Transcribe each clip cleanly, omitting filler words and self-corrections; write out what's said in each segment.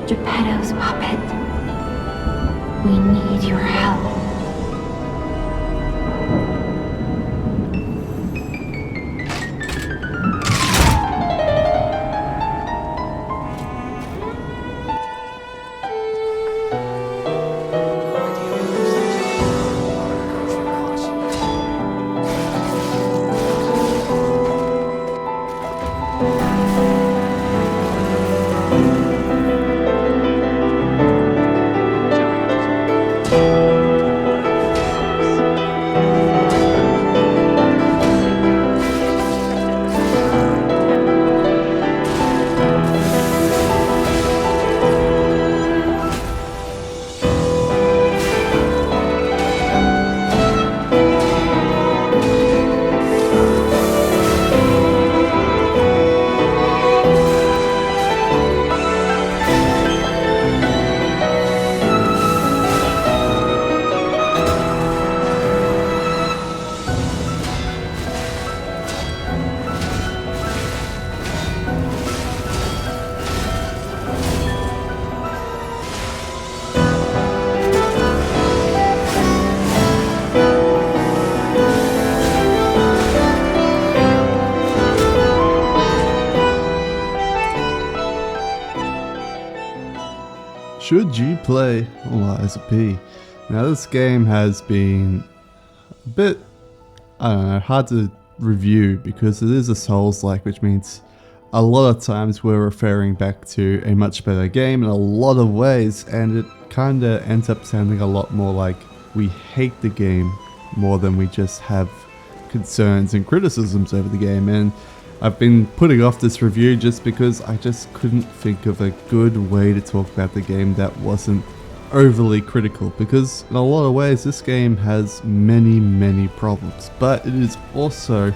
Geppetto's puppet. We need your help. Should you play Lies of P? Now this game has been a bit, I don't know, hard to review because it is a Souls-like, which means a lot of times we're referring back to a much better game in a lot of ways, and it kinda ends up sounding a lot more like we hate the game more than we just have concerns and criticisms over the game. And I've been putting off this review just because I just couldn't think of a good way to talk about the game that wasn't overly critical, because in a lot of ways this game has many problems, but it is also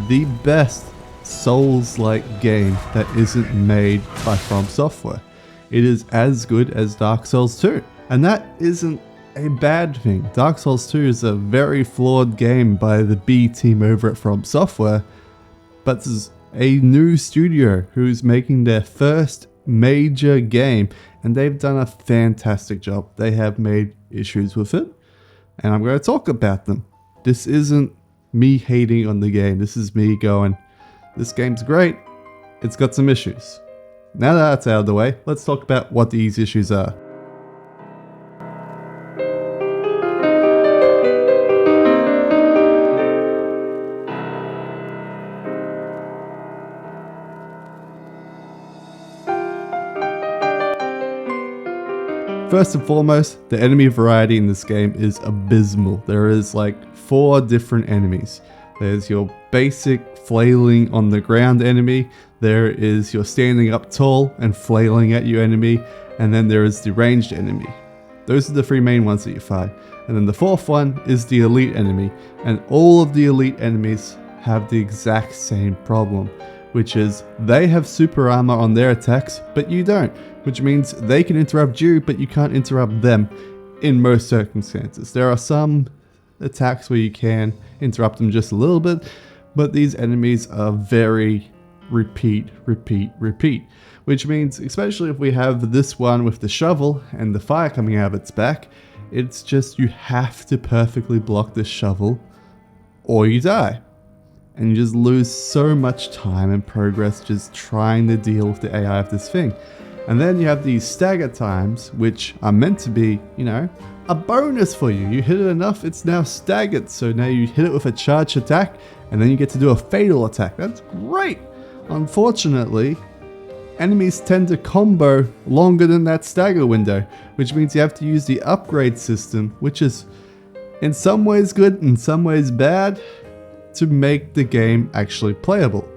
the best Souls-like game that isn't made by From Software. It is as good as Dark Souls 2, and that isn't a bad thing. Dark Souls 2 is a very flawed game by the B team over at From Software, but this is a new studio who's making their first major game, and they've done a fantastic job. They have made issues with it, and I'm going to talk about them. This isn't me hating on the game. This is me going, this game's great. It's got some issues. Now that that's out of the way, let's talk about what these issues are. First and foremost, the enemy variety in this game is abysmal. There is like 4 different enemies. There's your basic flailing on the ground enemy, there is your standing up tall and flailing at you enemy, and then there is the ranged enemy. Those are the 3 main ones that you fight. And then the 4th one is the elite enemy, and all of the elite enemies have the exact same problem, which is they have super armor on their attacks, but you don't, which means they can interrupt you, but you can't interrupt them in most circumstances. There are some attacks where you can interrupt them just a little bit, but these enemies are very repeat, which means, especially if we have this one with the shovel and the fire coming out of its back, it's just you have to perfectly block this shovel or you die. And you just lose so much time and progress just trying to deal with the AI of this thing. And then you have these stagger times, which are meant to be, you know, a bonus for you. You hit it enough, it's now staggered. So now you hit it with a charged attack, and then you get to do a fatal attack. That's great. Unfortunately, enemies tend to combo longer than that stagger window, which means you have to use the upgrade system, which is in some ways good, in some ways bad, to make the game actually playable.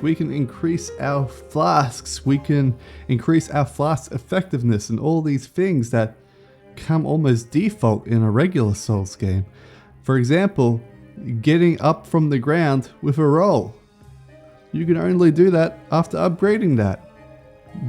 We can increase our flasks, we can increase our flask effectiveness, and all these things that come almost default in a regular Souls game. For example, getting up from the ground with a roll. You can only do that after upgrading that.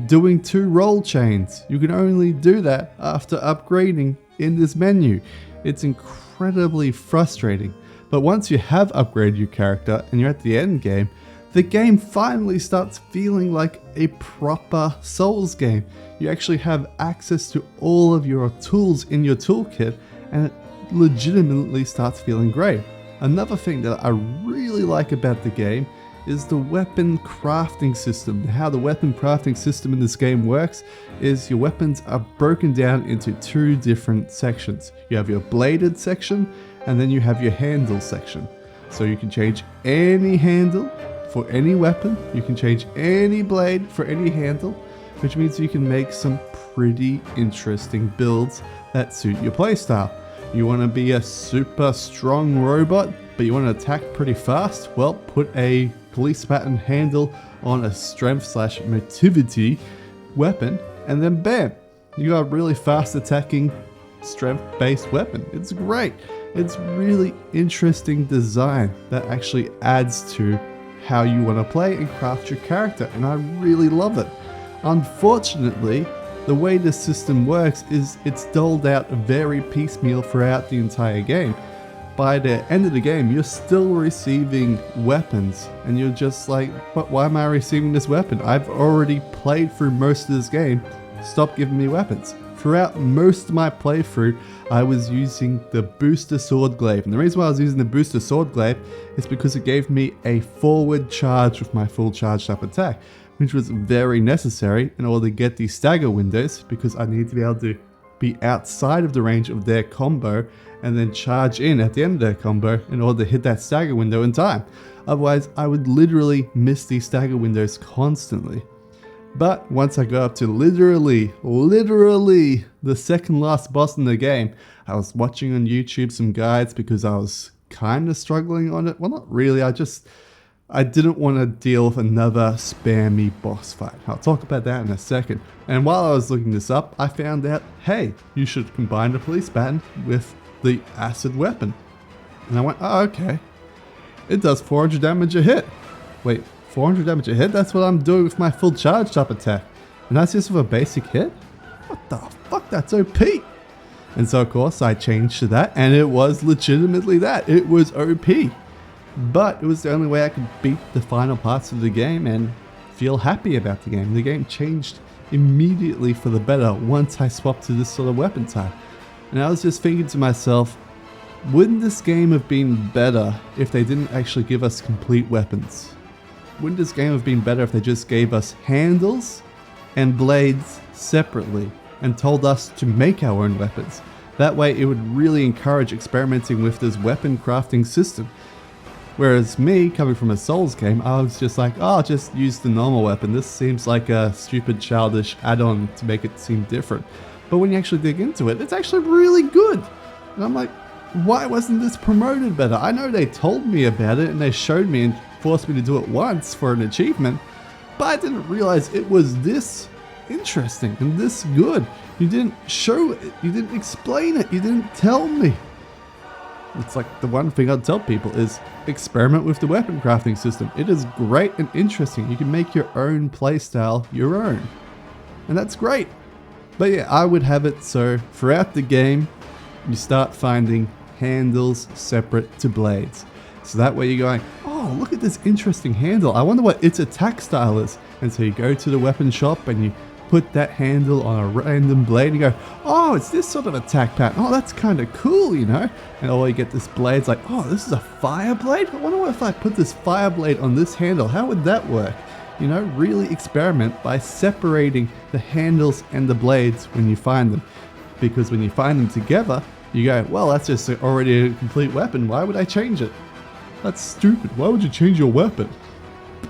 Doing 2 roll chains. You can only do that after upgrading in this menu. It's incredibly frustrating. But once you have upgraded your character and you're at the end game, the game finally starts feeling like a proper Souls game. You actually have access to all of your tools in your toolkit, and it legitimately starts feeling great. Another thing that I really like about the game is the weapon crafting system. How the weapon crafting system in this game works is your weapons are broken down into two different sections. You have your bladed section, and then you have your handle section. So you can change any handle for any weapon, you can change any blade for any handle, which means you can make some pretty interesting builds that suit your playstyle. You want to be a super strong robot, but you want to attack pretty fast? Well, put a police baton handle on a strength/motivity weapon, and then bam, you got a really fast attacking strength-based weapon. It's great. It's really interesting design that actually adds to how you want to play and craft your character, and I really love it. Unfortunately, the way this system works is it's doled out very piecemeal throughout the entire game. By the end of the game, you're still receiving weapons, and you're just like, but why am I receiving this weapon? I've already played through most of this game. Stop giving me weapons. Throughout most of my playthrough, I was using the booster sword glaive, and the reason why I was using the booster sword glaive is because it gave me a forward charge with my full charged up attack, which was very necessary in order to get these stagger windows, because I need to be able to be outside of the range of their combo and then charge in at the end of their combo in order to hit that stagger window in time. Otherwise, I would literally miss these stagger windows constantly. But once I got up to literally the second last boss in the game, I was watching on YouTube some guides because I was kind of struggling on it. Well, not really, I didn't want to deal with another spammy boss fight. I'll talk about that in a second. And while I was looking this up, I found out, hey, you should combine the police baton with the acid weapon. And I went, oh, okay. It does 400 damage a hit. Wait, 400 damage a hit? That's what I'm doing with my full charged up attack. And that's just with a basic hit? What the fuck? That's OP. And so of course I changed to that, and it was legitimately that. It was OP. But it was the only way I could beat the final parts of the game and feel happy about the game. The game changed immediately for the better once I swapped to this sort of weapon type. And I was just thinking to myself, wouldn't this game have been better if they didn't actually give us complete weapons? Wouldn't this game have been better if they just gave us handles and blades separately and told us to make our own weapons? That way it would really encourage experimenting with this weapon crafting system. Whereas me, coming from a Souls game, I was just like, oh, just use the normal weapon. This seems like a stupid childish add-on to make it seem different. But when you actually dig into it, it's actually really good. And I'm like, why wasn't this promoted better? I know they told me about it and they showed me and forced me to do it once for an achievement, but I didn't realize it was this interesting and this good. You didn't show it, you didn't explain it, you didn't tell me. It's like the one thing I'd tell people is experiment with the weapon crafting system. It is great and interesting. You can make your own playstyle your own. And that's great. But yeah, I would have it so throughout the game, you start finding handles separate to blades. So that way you're going, oh, look at this interesting handle. I wonder what its attack style is. And so you go to the weapon shop and you put that handle on a random blade and you go, oh, it's this sort of attack pattern. Oh, that's kind of cool, you know? And all you get this blade's like, oh, this is a fire blade? I wonder what if I put this fire blade on this handle, how would that work? You know, really experiment by separating the handles and the blades when you find them. Because when you find them together, you go, well, that's just already a complete weapon. Why would I change it? That's stupid. Why would you change your weapon?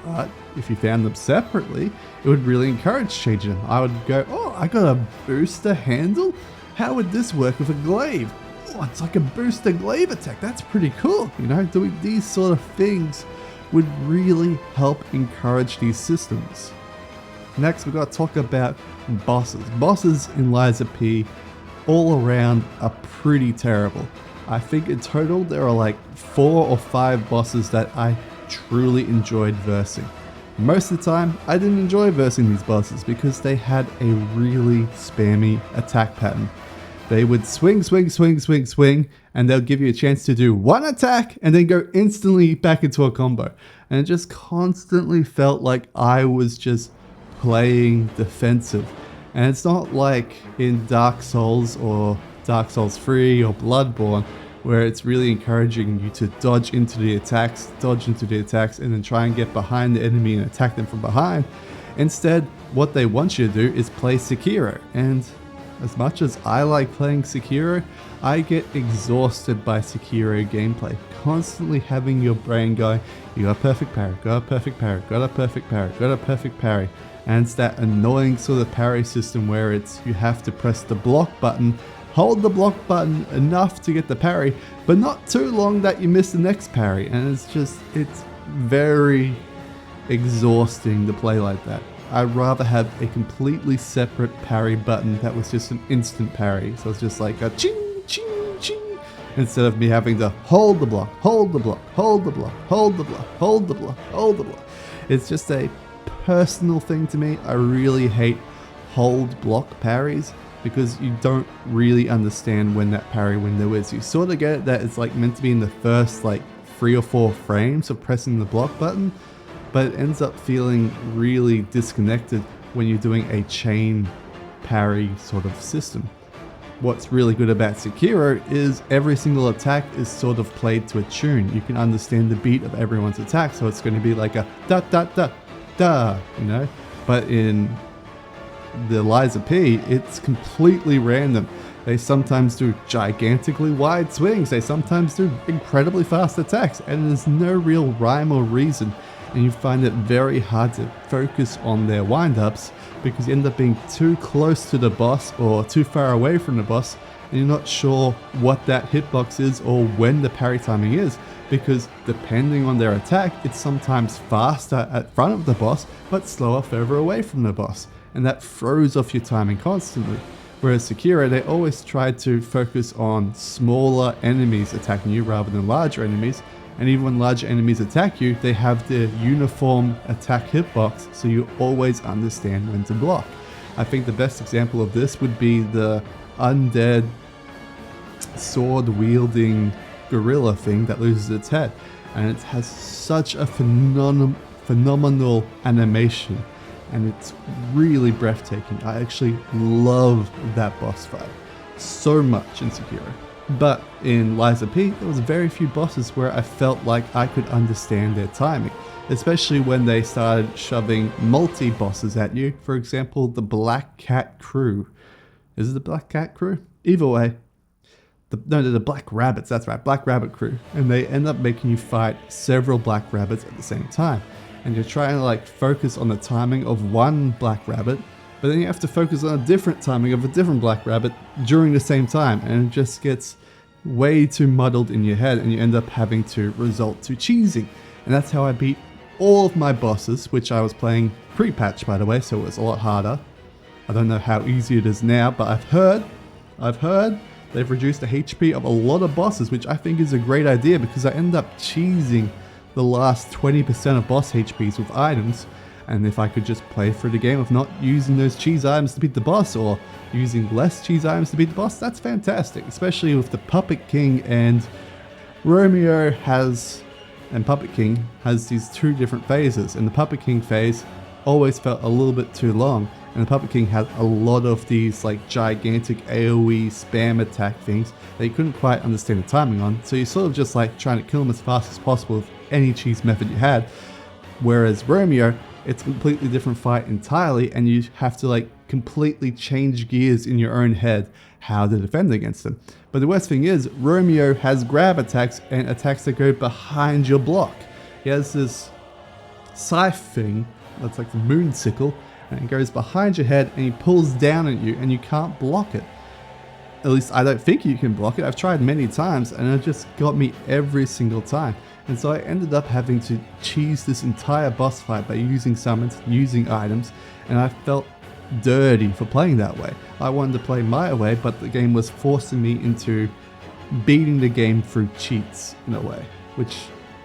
But if you found them separately, it would really encourage changing them. I would go, oh, I got a booster handle? How would this work with a glaive? Oh, it's like a booster glaive attack. That's pretty cool. You know, doing these sort of things would really help encourage these systems. Next, we've got to talk about bosses. Bosses in Lies of P all around are pretty terrible. I think in total there are like 4 or 5 bosses that I truly enjoyed versing. Most of the time, I didn't enjoy versing these bosses because they had a really spammy attack pattern. They would swing, swing, swing, swing, swing, and they'll give you a chance to do one attack and then go instantly back into a combo. And it just constantly felt like I was just playing defensive. And it's not like in Dark Souls or Dark Souls 3 or Bloodborne, where it's really encouraging you to dodge into the attacks, and then try and get behind the enemy and attack them from behind. Instead, what they want you to do is play Sekiro. And as much as I like playing Sekiro, I get exhausted by Sekiro gameplay. Constantly having your brain going, you got a perfect parry, got a perfect parry, got a perfect parry, got a perfect parry. And it's that annoying sort of parry system where it's you have to press the block button, hold the block button enough to get the parry, but not too long that you miss the next parry. And it's very exhausting to play like that. I'd rather have a completely separate parry button that was just an instant parry. So it's just like a ching, ching, ching, instead of me having to hold the block, hold the block, hold the block, hold the block, hold the block, hold the block. It's just a personal thing to me. I really hate hold block parries because you don't really understand when that parry window is. You sort of get it that it's like meant to be in the first like 3 or 4 frames of pressing the block button, but it ends up feeling really disconnected when you're doing a chain parry sort of system. What's really good about Sekiro is every single attack is sort of played to a tune. You can understand the beat of everyone's attack, so it's going to be like a da da da da, you know? But in the Lies of P, it's completely random. They sometimes do gigantically wide swings, they sometimes do incredibly fast attacks, and there's no real rhyme or reason. And you find it very hard to focus on their wind-ups because you end up being too close to the boss or too far away from the boss, and you're not sure what that hitbox is or when the parry timing is, because depending on their attack, it's sometimes faster at front of the boss but slower further away from the boss, and that throws off your timing constantly. Whereas Sekiro, they always try to focus on smaller enemies attacking you rather than larger enemies. And even when large enemies attack you, they have the uniform attack hitbox, so you always understand when to block. I think the best example of this would be the undead sword-wielding gorilla thing that loses its head. And it has such a phenomenal animation, and it's really breathtaking. I actually love that boss fight so much in Sekiro. But in Lies of P, there was very few bosses where I felt like I could understand their timing, especially when they started shoving multi-bosses at you. For example, the Black Cat Crew. Is it the Black Cat Crew? Either way. No, they're the Black Rabbits, that's right, Black Rabbit Crew. And they end up making you fight several Black Rabbits at the same time. And you're trying to like focus on the timing of one Black Rabbit, but then you have to focus on a different timing of a different Black Rabbit during the same time, and it just gets way too muddled in your head, and you end up having to resort to cheesing. And that's how I beat all of my bosses, which I was playing pre-patch, by the way, so it was a lot harder. I don't know how easy it is now, but I've heard they've reduced the HP of a lot of bosses, which I think is a great idea because I end up cheesing the last 20% of boss HPs with items. And if I could just play through the game of not using those cheese items to beat the boss, or using less cheese items to beat the boss, that's fantastic. Especially with the Puppet King and Romeo and Puppet King has these 2 different phases. And the Puppet King phase always felt a little bit too long. And the Puppet King had a lot of these like gigantic AoE spam attack things that you couldn't quite understand the timing on. So you're sort of just like trying to kill him as fast as possible with any cheese method you had. Whereas Romeo, it's a completely different fight entirely, and you have to like completely change gears in your own head how to defend against him. But the worst thing is, Romeo has grab attacks and attacks that go behind your block. He has this scythe thing that's like the moon sickle, and it goes behind your head and he pulls down at you and you can't block it. At least I don't think you can block it. I've tried many times and it just got me every single time. And so I ended up having to cheese this entire boss fight by using summons, using items, and I felt dirty for playing that way. I wanted to play my way, but the game was forcing me into beating the game through cheats in a way, which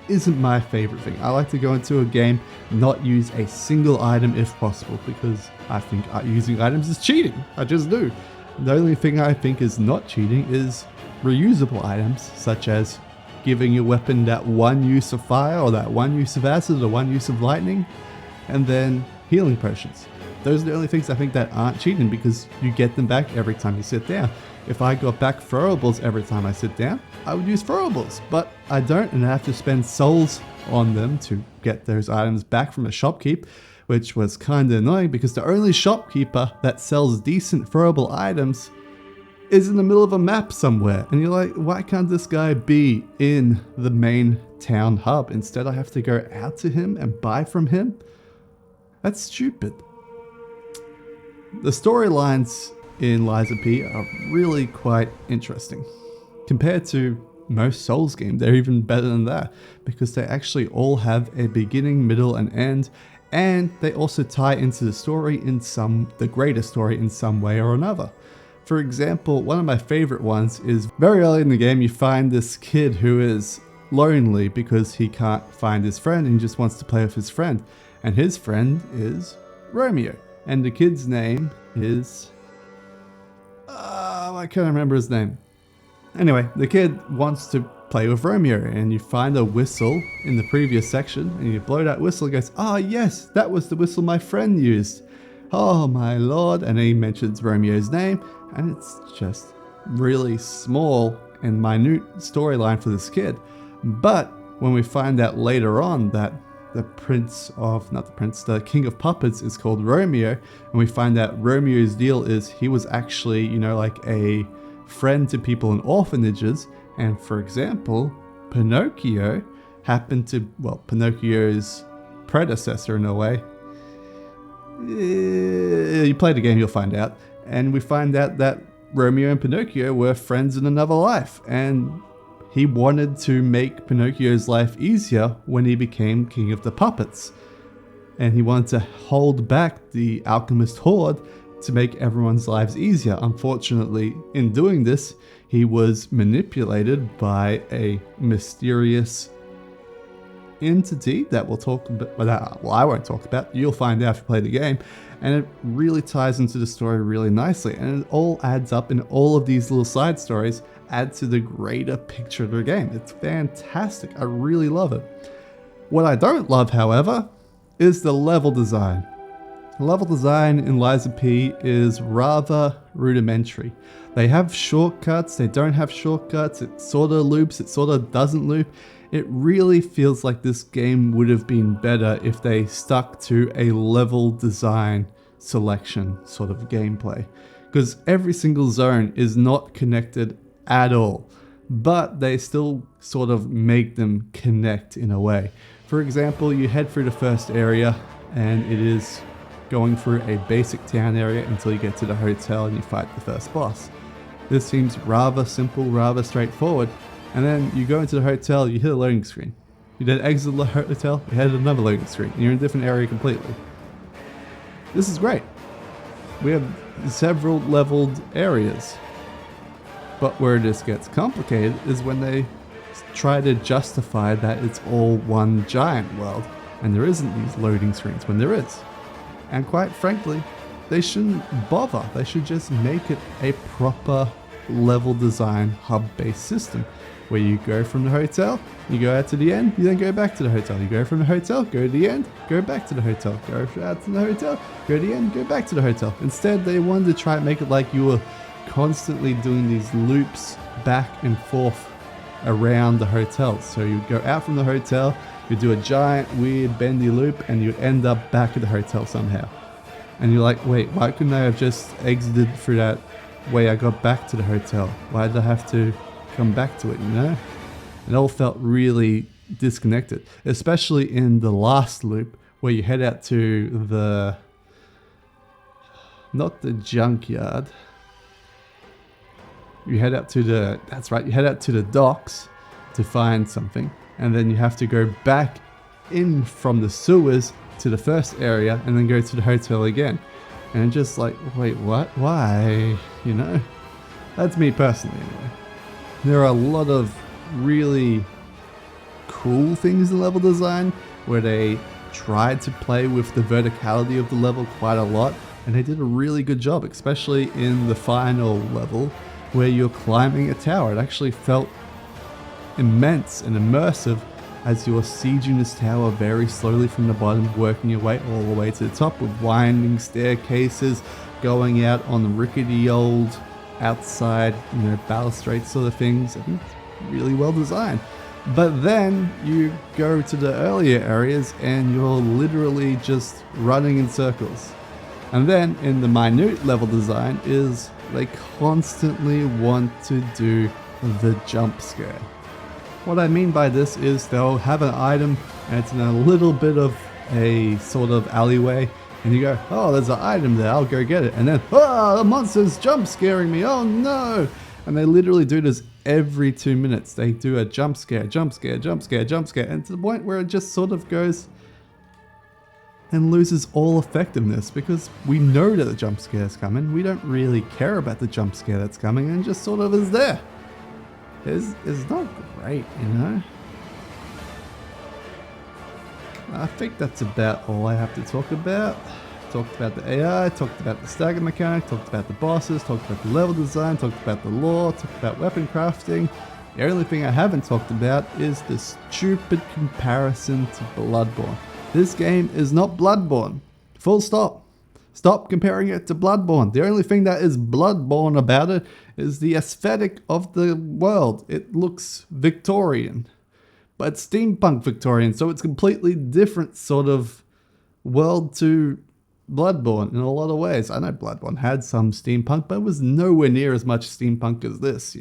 isn't my favorite thing. I like to go into a game and not use a single item if possible, because I think using items is cheating. I just do. The only thing I think is not cheating is reusable items, such as giving your weapon that one use of fire, or that one use of acid, or one use of lightning, and then healing potions. Those are the only things I think that aren't cheating, because you get them back every time you sit down. If I got back throwables every time I sit down, I would use throwables, but I don't, and I have to spend souls on them to get those items back from a shopkeep, which was kind of annoying because the only shopkeeper that sells decent throwable items is in the middle of a map somewhere. And you're like, why can't this guy be in the main town hub? Instead, I have to go out to him and buy from him? That's stupid. The storylines in Lies of P are really quite interesting. Compared to most Souls games, they're even better than that because they actually all have a beginning, middle, and end, and they also tie into the story in the greater story in some way or another. For example, one of my favorite ones is very early in the game you find this kid who is lonely because he can't find his friend and he just wants to play with his friend. And his friend is Romeo. And the kid's name is... I can't remember his name. Anyway, the kid wants to play with Romeo, and you find a whistle in the previous section, and you blow that whistle and goes, "Ah, yes, that was the whistle my friend used. Oh my lord," and he mentions Romeo's name, and it's just really small and minute storyline for this kid. But when we find out later on that the King of Puppets is called Romeo, and we find out Romeo's deal is he was actually, you know, like a friend to people in orphanages, and for example, Pinocchio happened to, well, Pinocchio's predecessor in a way. You play the game, you'll find out. And we find out that Romeo and Pinocchio were friends in another life, and he wanted to make Pinocchio's life easier when he became king of the puppets. And he wanted to hold back the alchemist horde to make everyone's lives easier. Unfortunately, in doing this, he was manipulated by a mysterious entity that we'll talk about, well, I won't talk about, you'll find out if you play the game, and it really ties into the story really nicely, and it all adds up, and all of these little side stories add to the greater picture of the game. It's fantastic. I really love it. What I don't love, however, is the level design. The level design in Lies of P is rather rudimentary. They have shortcuts, they don't have shortcuts, it sort of loops, it sort of doesn't loop. It really feels like this game would have been better if they stuck to a level design selection sort of gameplay. Because every single zone is not connected at all, but they still sort of make them connect in a way. For example, you head through the first area and it is going through a basic town area until you get to the hotel and you fight the first boss. This seems rather simple, rather straightforward, and then you go into the hotel, you hit a loading screen. You then exit the hotel, you head to another loading screen, and you're in a different area completely. This is great. We have several leveled areas. But where this gets complicated is when they try to justify that it's all one giant world, and there isn't these loading screens when there is. And quite frankly, they shouldn't bother. They should just make it a proper level design hub-based system where you go from the hotel, you go out to the end, you then go back to the hotel. You go from the hotel, go to the end, go back to the hotel, go out to the hotel, go to the end, go back to the hotel. Instead, they wanted to try and make it like you were constantly doing these loops back and forth around the hotel. So you would go out from the hotel, you do a giant weird bendy loop, and you end up back at the hotel somehow. And you're like, wait, why couldn't I have just exited through that way I got back to the hotel? Why did I have to come back to it, you know? It all felt really disconnected, especially in the last loop where you head out to the, not the junkyard, you head out to the, that's right, you head out to the docks to find something, and then you have to go back in from the sewers to the first area and then go to the hotel again. And just like, wait, what? Why? You know? That's me personally anyway. There are a lot of really cool things in level design where they tried to play with the verticality of the level quite a lot, And they did a really good job, especially in the final level where you're climbing a tower. It actually felt immense and immersive as you're sieging this tower very slowly from the bottom, working your way all the way to the top with winding staircases going out on rickety old outside, balustrade sort of things. I think it's really well designed. But then you go to the earlier areas and you're literally just running in circles. And then in the minute level design is they constantly want to do the jump scare. What I mean by this is they'll have an item and it's in a little bit of a sort of alleyway, and you go, oh, there's an item there, I'll go get it. And then, oh, the monster's jump scaring me, oh no. And they literally do this every 2 minutes. They do a jump scare, jump scare, jump scare, jump scare, and to the point where it just sort of goes and loses all effectiveness, because we know that the jump scare is coming. We don't really care about the jump scare that's coming, and just sort of is there. It's not great, I think that's about all I have to talk about. Talked about the AI, talked about the stagger mechanic, talked about the bosses, talked about the level design, talked about the lore, talked about weapon crafting. The only thing I haven't talked about is the stupid comparison to Bloodborne. This game is not Bloodborne. Full stop. Stop comparing it to Bloodborne. The only thing that is Bloodborne about it is the aesthetic of the world. It looks Victorian, but it's steampunk Victorian, so it's completely different sort of world to Bloodborne in a lot of ways. I know Bloodborne had some steampunk, but it was nowhere near as much steampunk as this,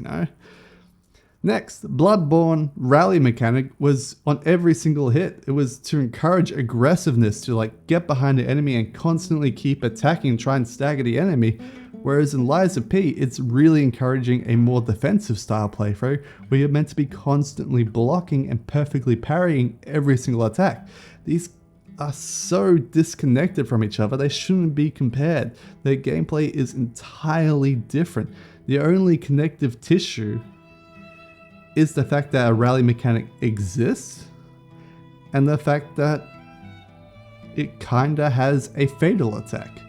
Next, Bloodborne rally mechanic was on every single hit. It was to encourage aggressiveness, to get behind the enemy and constantly keep attacking and try and stagger the enemy. Whereas in Lies of P, it's really encouraging a more defensive style playthrough where you're meant to be constantly blocking and perfectly parrying every single attack. These are so disconnected from each other, they shouldn't be compared. Their gameplay is entirely different. The only connective tissue is the fact that a rally mechanic exists, and the fact that it kinda has a fatal attack.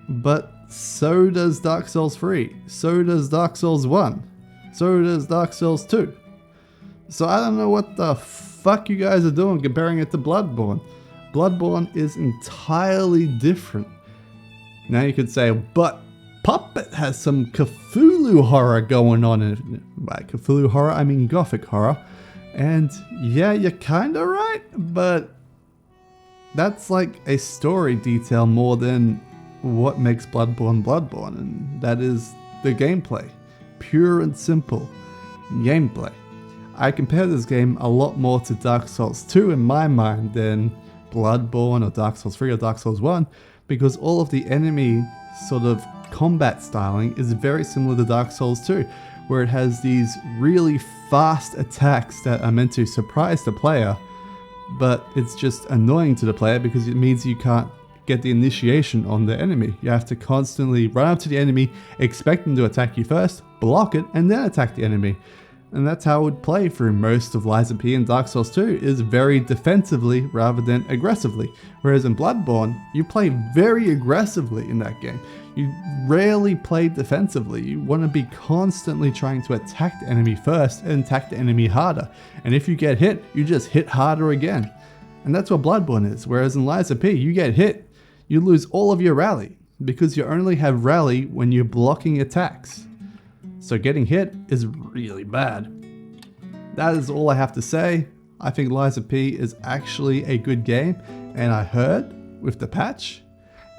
But so does Dark Souls 3, so does Dark Souls 1, so does Dark Souls 2. So I don't know what the fuck you guys are doing comparing it to Bloodborne. Bloodborne is entirely different. Now you could say, but Puppet has some Cthulhu horror going on in it. By Cthulhu horror, I mean Gothic horror. And yeah, you're kinda right, but that's like a story detail more than what makes Bloodborne Bloodborne, and that is the gameplay. Pure and simple gameplay. I compare this game a lot more to Dark Souls 2 in my mind than Bloodborne or Dark Souls 3 or Dark Souls 1, because all of the enemy sort of combat styling is very similar to Dark Souls 2, where it has these really fast attacks that are meant to surprise the player, but it's just annoying to the player because it means you can't get the initiation on the enemy. You have to constantly run up to the enemy, expect them to attack you first, block it, and then attack the enemy. And that's how it would play through most of Lies of P and Dark Souls 2, is very defensively rather than aggressively. Whereas in Bloodborne, you play very aggressively in that game. You rarely play defensively. You want to be constantly trying to attack the enemy first and attack the enemy harder. And if you get hit, you just hit harder again. And that's what Bloodborne is. Whereas in Lies of P, you get hit, you lose all of your rally, because you only have rally when you're blocking attacks. So getting hit is really bad. That is all I have to say. I think Lies of P is actually a good game, and I heard with the patch,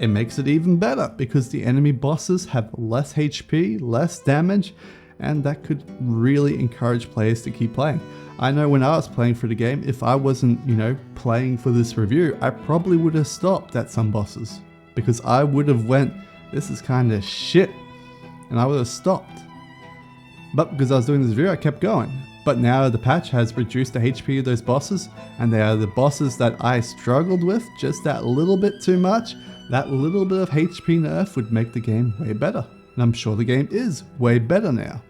it makes it even better because the enemy bosses have less HP, less damage, and that could really encourage players to keep playing. I know when I was playing for the game, if I wasn't, playing for this review, I probably would have stopped at some bosses because I would have went, this is kind of shit, and I would have stopped. But because I was doing this review, I kept going. But now the patch has reduced the HP of those bosses, and they are the bosses that I struggled with just that little bit too much. That little bit of HP nerf would make the game way better. And I'm sure the game is way better now.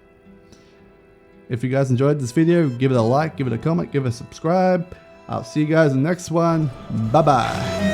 If you guys enjoyed this video, give it a like, give it a comment, give it a subscribe. I'll see you guys in the next one. Bye bye.